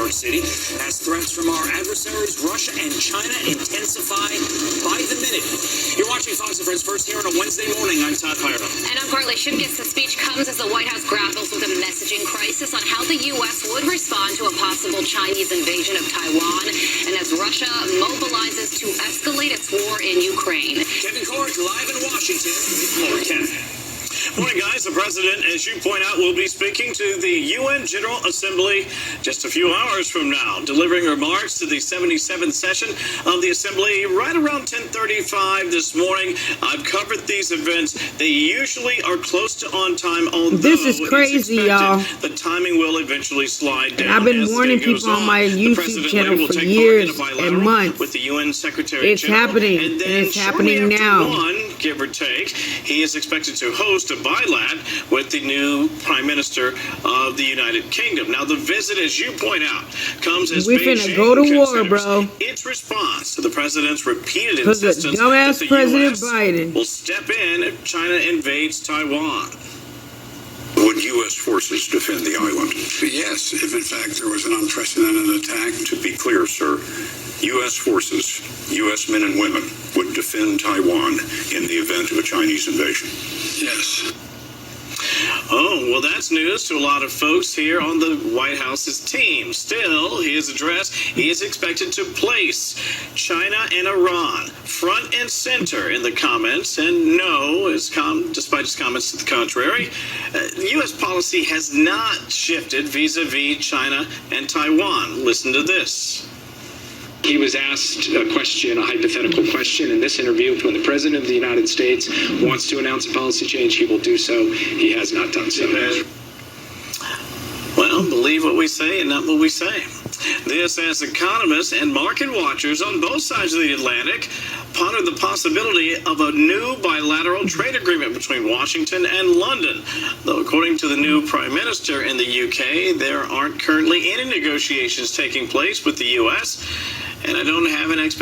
York City as threats from our adversaries, Russia and China, intensify by the minute. You're watching Fox and Friends First here on a Wednesday morning. I'm Todd Pyro. And I'm Carly Shimkus. The speech comes as the White House grapples with a messaging crisis on how the U.S. would respond to a possible Chinese invasion of Taiwan, and as Russia mobilizes to escalate its war in Ukraine. Kevin Corrick live in Washington. More Kevin. Morning, guys. The president, as you point out, will be speaking to the UN General Assembly just a few hours from now, delivering remarks to the 77th session of the Assembly right around 10:35 this morning. I've covered these events. They usually are close to on time, although this is crazy, y'all. The timing will eventually slide down. And I've been warning people on my YouTube channel for years and months. With the UN Secretary it's General, happening, and it's happening now. Give or take, he is expected to host a bilat with the new Prime Minister of the United Kingdom. Now, the visit, as you point out, comes as we Beijing finna go to war, bro. Its response to the president's repeated Because insistence the dumbass that the President U.S. Biden will step in if China invades Taiwan. Would U.S. forces defend the island? Yes, if in fact there was an unprecedented attack. To be clear, sir, U.S. forces, U.S. men and women, would defend Taiwan in the event of a Chinese invasion. Yes. Oh, well, that's news to a lot of folks here on the White House's team. Still, his address is expected to place China and Iran front and center in the comments. And no, despite his comments to the contrary, U.S. policy has not shifted vis-a-vis China and Taiwan. Listen to this. He was asked a question, a hypothetical question in this interview when the President of the United States wants to announce a policy change, he will do so. He has not done so. Well, believe what we say and not what we say. This as economists and market watchers on both sides of the Atlantic ponder the possibility of a new bilateral trade agreement between Washington and London. Though according to the new Prime Minister in the UK, there aren't currently any negotiations taking place with the U.S., and I don't have an expectation